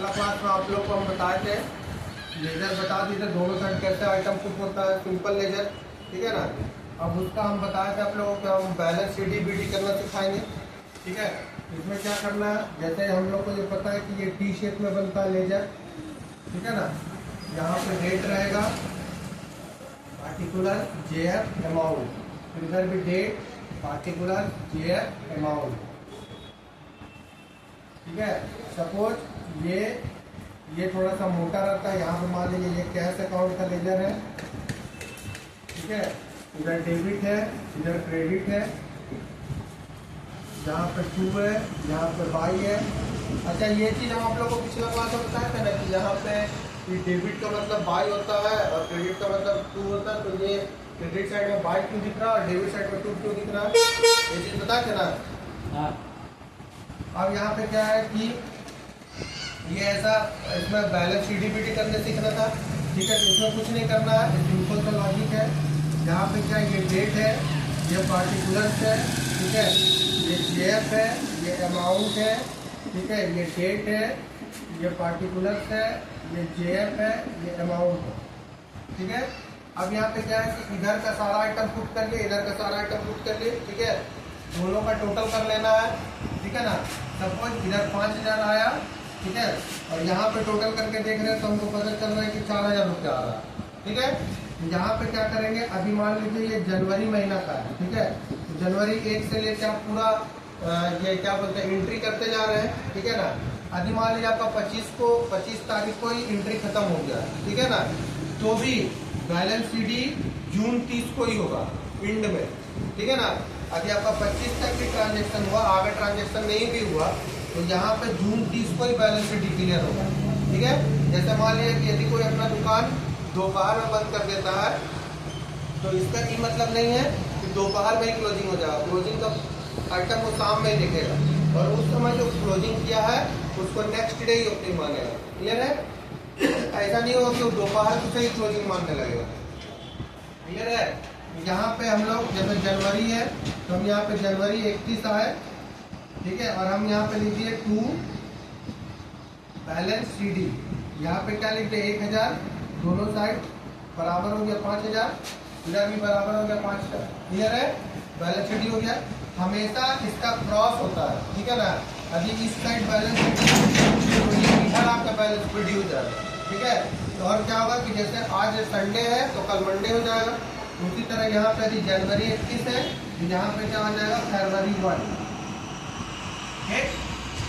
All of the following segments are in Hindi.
पिछला क्लास में आप लोग को हम बताए थे, लेजर बता दिए थे दोनों साइड कैसे आइटम कुछ होता है, सिंपल लेजर, ठीक है ना। अब उसका हम बताए थे आप लोगों को हम balance C D B D करना सिखाएंगे, ठीक है। इसमें क्या करना है, जैसे हम लोग को ये पता है कि ये टी शेप में बनता है लेजर, ठीक है ना। यहाँ पे डेट रहेगा पार्टिकुलर जे एफ अमाउंट, फिर इधर भी date particular J F amount, ठीक है। सपोज ये थोड़ा सा मोटा रहता है, यहाँ पे मान लीजिए ये कैश अकाउंट का लेजर है, ठीक है। इधर डेबिट है, इधर क्रेडिट है, यहाँ पे 2 है, यहाँ पे बाई है। अच्छा, ये चीज़ हम आप लोग को पिछला क्लास में बताया था ना कि यहाँ पे डेबिट का मतलब बाई होता है और क्रेडिट का मतलब 2 होता है। तो ये क्रेडिट साइड में बाई क्यों दिख रहा है और डेबिट साइड में 2 क्यों दिख रहा है, ये चीज़ बताया था ना। हाँ। अब यहाँ पे क्या है कि ये ऐसा, इसमें balance C D B D करने सीखना था, ठीक है। तो इसमें कुछ नहीं करना है, सिंपल सा लॉजिक है। यहाँ पे क्या ये डेट है, ये पार्टिकुलर्स है, ठीक है, ये जेएफ है, ये अमाउंट है, ठीक है, ये डेट है, ये पार्टिकुलर्स है, ये जेएफ है, ये अमाउंट है, ठीक है। अब यहाँ पे क्या है कि इधर का सारा आइटम पुट कर लिए, इधर का सारा आइटम पुट कर लिए, ठीक है। दोनों का टोटल कर लेना है, ठीक है ना। सपोज इधर 5000 आया, ठीक है, और यहाँ पे टोटल करके देख रहे हैं तो हमको पता चल रहा है कि 4000 रुपया आ रहा है, ठीक है। यहाँ पे क्या करेंगे, अभी मान लीजिए ये जनवरी महीना का है, ठीक है। तो जनवरी 1 से लेकर आप पूरा ये क्या बोलते हैं एंट्री करते जा रहे हैं, ठीक है ना। अभी मान लीजिए आपका 25 तारीख को ही एंट्री खत्म हो गया, ठीक है ना। तो भी बैलेंस सी डी जून 30 को ही होगा एंड में, ठीक है ना। अभी आपका 25 तक भी ट्रांजेक्शन हुआ, आगे ट्रांजेक्शन नहीं भी हुआ तो यहाँ पे जून 30 को ही बैलेंस शीट क्लियर होगा, ठीक है। जैसे मान लीजिए कि यदि कोई अपना दुकान दोपहर में बंद कर देता है तो इसका ये मतलब नहीं है कि दोपहर में ही क्लोजिंग हो जाएगा। क्लोजिंग का आइटम वो शाम में ही दिखेगा और उस समय जो क्लोजिंग किया है उसको नेक्स्ट डे ही ओपनिंग मानेगा, क्लियर है। ऐसा नहीं होगा कि वो दोपहर को ही क्लोजिंग मानने लगेगा, क्लियर है। यहाँ पे हम लोग जैसे जनवरी है तो हम यहाँ पे जनवरी 31 आए, ठीक है, और हम यहाँ पे लीजिए 2 बैलेंस सी डी, यहाँ पे क्या लिखते हैं 1000, दोनों साइड बराबर हो गया 5000, इधर भी बराबर हो गया 5000, क्लियर है। बैलेंस सी डी हो गया, हमेशा इसका क्रॉस होता है, ठीक है ना। अभी इस साइड बैलेंस सी डी तो ये इधर आपका बैलेंस सी डी हो जाएगा, ठीक है। तो और क्या होगा कि जैसे आज संडे है तो कल मंडे हो जाएगा, उसी तरह यहाँ पे यदि जनवरी 21 है तो यहाँ पे क्या हो जाएगा फरवरी 1, ठीक।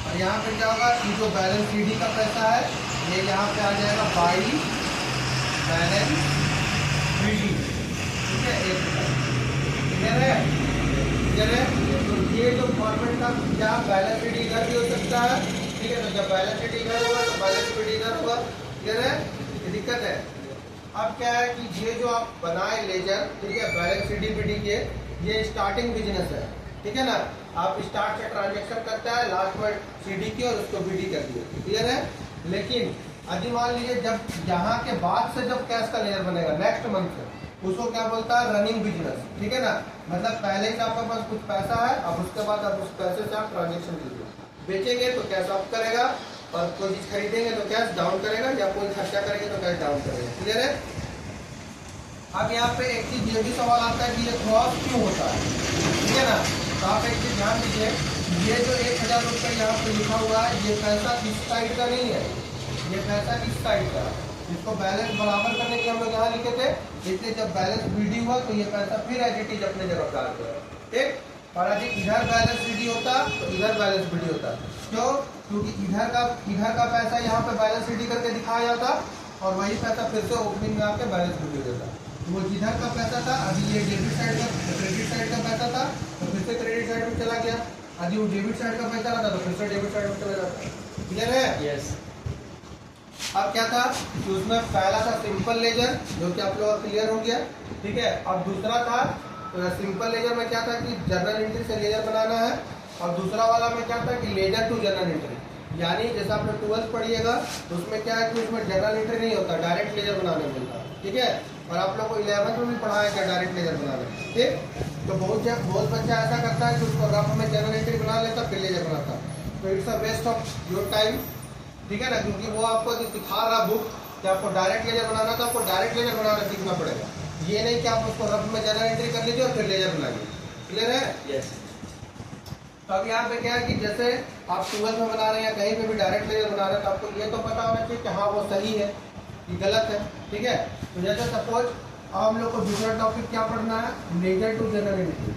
और यहाँ पे क्या होगा कि जो बैलेंस सी डी का पैसा है ये यहाँ पे आ जाएगा बाई बैलेंस सी डी, ठीक है, 1000, क्लियर है, क्लियर है। तो ये जो फॉर्मेट का क्या बैलेंस सी डी इधर भी हो सकता है, ठीक है। तो जब बैलेंस सी डी इधर होगा तो बैलेंस सी डी इधर होगा, क्लियर है, ये दिक्कत है। अब क्या है कि ये जो आप बनाए लेजर, ठीक है, balance C D B D के, ये स्टार्टिंग बिजनेस है, ठीक है ना। आप स्टार्ट से ट्रांजेक्शन करता है, लास्ट में सीडी की और उसको बीडी कर दिए, क्लियर है। लेकिन अभी मान लीजिए जब यहाँ के बाद से जब कैश का लेजर बनेगा नेक्स्ट मंथ से, उसको क्या बोलता है रनिंग बिजनेस, ठीक है ना। मतलब पहले से आपके पास कुछ पैसा है, अब उसके बाद आप उस पैसे से आप ट्रांजेक्शन कीजिए, बेचेंगे तो कैश अप करेगा और कोई चीज खरीदेंगे तो कैश डाउन करेगा, या कोई खर्चा करेंगे तो कैश डाउन करेगा, क्लियर है। अब यहाँ पे एक चीज ये भी सवाल आता है कि ये क्रॉस क्यों होता है, ठीक है ना। तो आप एक चीज ध्यान दीजिए, ये जो 1000 रुपये यहाँ पे लिखा हुआ है ये पैसा इस साइड का नहीं है, ये पैसा इस साइड का, इसको बैलेंस बराबर करने के हम लोग यहाँ लिखे थे। इसलिए जब बैलेंस बीडी हुआ तो ये पैसा फिर एज इट इज अपने जगह डाल दिया, ठीक। और यदि इधर बैलेंस बीडी होता तो इधर बैलेंस बीडी होता, क्यों, क्योंकि इधर का पैसा यहाँ पे बैलेंस बीडी करके दिखाया जाता और वही पैसा फिर से ओपनिंग में आके बैलेंस बीडी देता। वो जिधर का पैसा था अभी ये डेबिट साइड का, क्रेडिट साइड का पैसा था तो फिर से क्रेडिट साइड में चला गया, अभी वो डेबिट साइड का पैसा था तो फिर से डेबिट साइड में चला जाता, क्लियर है, यस। अब क्या था कि उसमें पहला था सिंपल लेजर जो कि आप लोग क्लियर हो गया, ठीक है। अब दूसरा था तो सिंपल लेजर में क्या था कि जर्नल एंट्री से लेजर बनाना है, और दूसरा वाला में क्या था कि लेजर टू जर्नल एंट्री, यानी जैसे आपने 12th पढ़िएगा तो उसमें क्या है कि उसमें जर्नल एंट्री नहीं होता, डायरेक्ट लेजर बनाने मिलता, ठीक है। और आप लोग को 11th में भी पढ़ाया क्या डायरेक्ट लेजर बनाना, ठीक। तो बहुत बच्चा ऐसा करता है कि उसको रफ में जर्नल एंट्री बना लेता फिर लेजर बनाता, तो it's a waste of your time, ठीक है ना, क्योंकि वो आपको जो सिखा रहा बुक कि आपको डायरेक्ट लेजर बनाना, तो आपको डायरेक्ट लेजर बनाना सीखना पड़ेगा। ये नहीं कि आप उसको रफ में जनरल एंट्री कर लीजिए और फिर लेजर बनाइए। क्लियर है? यस। तो अब यहाँ पे क्या है कि जैसे आप 12 में बना रहे हैं या कहीं पे भी डायरेक्ट लेजर बना रहे हैं, तो आपको ये तो पता होना चाहिए कि हाँ वो सही है कि गलत है। ठीक है, तो जैसे सपोज अब हम लोग को दूसरा टॉपिक क्या पढ़ना है, लेजर टू जनरल एंट्री,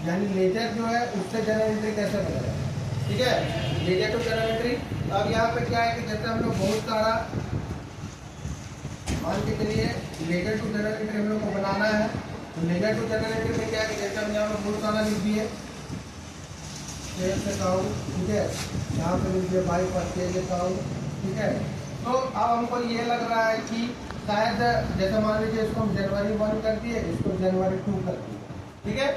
यानी लेजर जो है उससे जनरल एंट्री कैसे बनेगा। ठीक है, लेजर टू जनरल एंट्री। अब यहाँ पे क्या है कि जैसे हम लोग बहुत सारा मान के चलिए लेजर टू जनरल एंट्री हम लोग को बनाना है, तो लेजर टू जनरल एंट्री में क्या है कि जैसे हम यहाँ पे बहुत सारा लिख दिए सेल्स अकाउंट, ठीक है, यहाँ पे लिख दिए बाई परचेज अकाउंट। ठीक है, तो अब हमको ये लग रहा है कि शायद जैसे मान लीजिए इसको हम जनवरी 1 कर दिए, इसको जनवरी 2 कर दिए। ठीक है,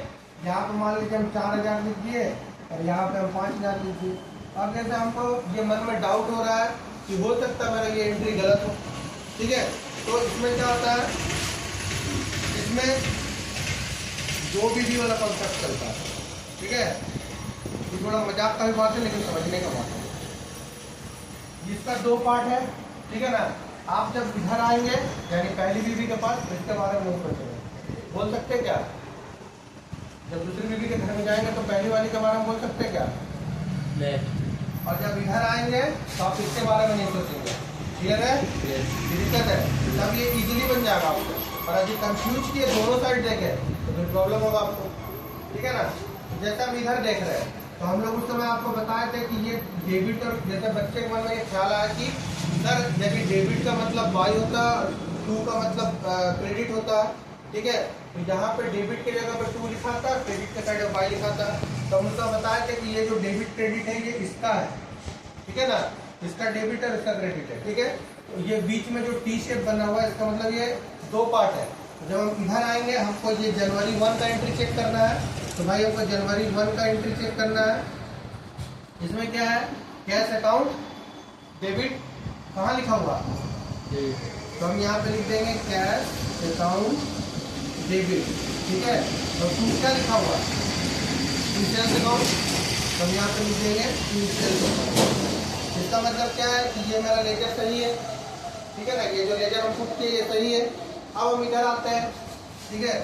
यहाँ पे मान लीजिए हम 4000 लिख दिए और यहाँ पे हम 5000 लिख दिए। अब जैसे हमको ये मन में डाउट हो रहा है कि हो सकता है मेरा ये एंट्री गलत हो। ठीक है, तो इसमें क्या होता है, इसमें दो विधि वाला कॉन्सेप्ट चलता है। ठीक है, ये थोड़ा मजाक का भी बात है लेकिन समझने का बात है। इसका 2 पार्ट है। ठीक है ना, आप जब इधर आएंगे यानी पहली बीवी के पास, इसके बारे में नहीं सोचेंगे, बोल सकते क्या? जब दूसरी बीवी के घर में जाएंगे तो पहली वाली के बारे में बोल सकते क्या? नहीं। और जब इधर आएंगे तो आप इसके बारे में नहीं सोचेंगे। क्लियर है? दिक्कत है, तब ये इजीली बन जाएगा आपको। और अभी कंफ्यूज किए दोनों साइड देखे तो फिर प्रॉब्लम होगा आपको। ठीक है ना, जैसे हम इधर देख रहे हैं तो हम लोग उस समय आपको बताए थे कि ये डेबिट, और जैसे बच्चे के मन में ये ख्याल आया कि सर यदि डेबिट का मतलब बाई होता, 2 का मतलब क्रेडिट होता। ठीक है, तो यहाँ पे डेबिट के जगह पे 2 लिखा था, क्रेडिट के साइड में बाई लिखा था। तो हम उसका बताया था कि ये जो डेबिट क्रेडिट है ये इसका है। ठीक है ना, इसका डेबिट है, इसका क्रेडिट है। ठीक है, तो ये बीच में जो टी शेप बना हुआ है इसका मतलब ये 2 पार्ट है। जब हम इधर आएंगे हमको ये जनवरी 1 का एंट्री चेक करना है, तो भाई हमको जनवरी 1 का एंट्री चेक करना है। इसमें क्या है, कैश अकाउंट डेबिट, कहाँ लिखा हुआ, तो हम यहाँ पे लिख देंगे कैश अकाउंट डेबिट। ठीक है, और टू क्या लिखा हुआ, टू सेल्स अकाउंट, तो हम यहाँ पे लिख देंगे टू सेल्स अकाउंट। इसका मतलब क्या है कि ये मेरा लेजर सही है। ठीक है ना, ये जो लेजर हम खुद के ये सही है। अब हम इधर आते हैं। ठीक है,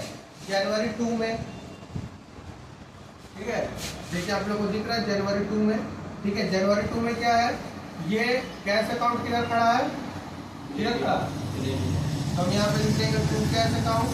जनवरी 2 में, ठीक है, देखिए आप लोग को दिख रहा है जनवरी 2 में। ठीक है, जनवरी 2 में क्या है, ये कैश अकाउंट किधर खड़ा है, किधर खड़ा, हम यहाँ पे लिख देंगे टू कैश अकाउंट।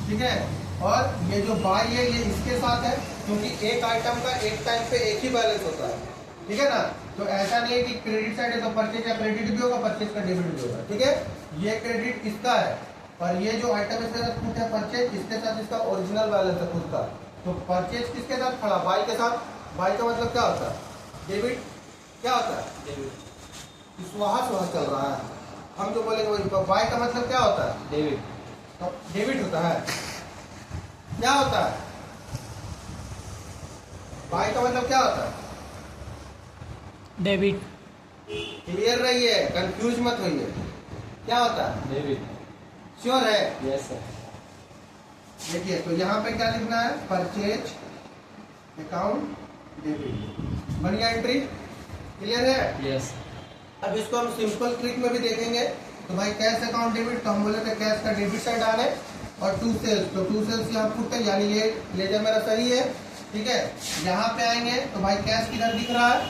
ठीक है, और ये जो बाई है ये इसके साथ है, क्योंकि एक आइटम का एक टाइम पे एक ही बैलेंस होता है। ठीक है ना, तो ऐसा नहीं है कि क्रेडिट साइड है तो परचेज का क्रेडिट भी होगा, परचेज का डेबिट भी होगा। ठीक है, ये क्रेडिट इसका है और ये जो आइटम इसके साथ खुद है परचेज, इसके साथ इसका ओरिजिनल बैलेंस है खुद का। तो परचेज किसके साथ खड़ा, बाई के साथ। बाई का मतलब क्या होता है, डेबिट। क्या होता है, डेबिट। विश्वास वहाँ चल रहा है, हम जो बोलेंगे वही। बाई का मतलब क्या होता है, डेबिट। तो डेबिट होता है, क्या होता है, बाई का मतलब क्या होता है, डेबिट। क्लियर रहिए, कंफ्यूज मत होइए, क्या होता है, डेबिट। श्योर है? Yes sir. देखिए, तो यहाँ पे क्या लिखना है, परचेज अकाउंट डेबिट, बढ़िया एंट्री। क्लियर है? यस। अब इसको हम सिंपल ट्रिक में भी देखेंगे। तो भाई कैश अकाउंट डेबिट, तो हम बोले थे कैश का डेबिट साइड आने, और टू सेल्स, तो टू सेल्स यहाँ पुट है, यानी ये लेजर मेरा सही है। ठीक है, यहाँ पे आएंगे तो भाई कैश किधर दिख रहा है,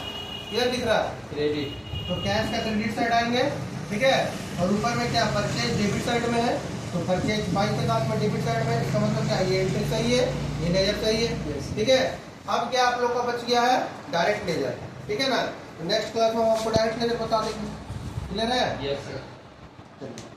किधर दिख रहा है, क्रेडिट, तो कैश का क्रेडिट साइड आएंगे। ठीक है, और ऊपर में क्या, परचेज डेबिट साइड में है, तो परचेज बाई के साथ में डेबिट साइड में, इसका मतलब क्या, ये एंट्री सही है, ये लेजर सही है। ठीक है, अब क्या आप लोग का बच गया है, डायरेक्ट लेजर। ठीक है ना, नेक्स्ट क्लास में हम आपको डायरेक्ट लेजर बता देंगे। क्लियर है? Yes sir.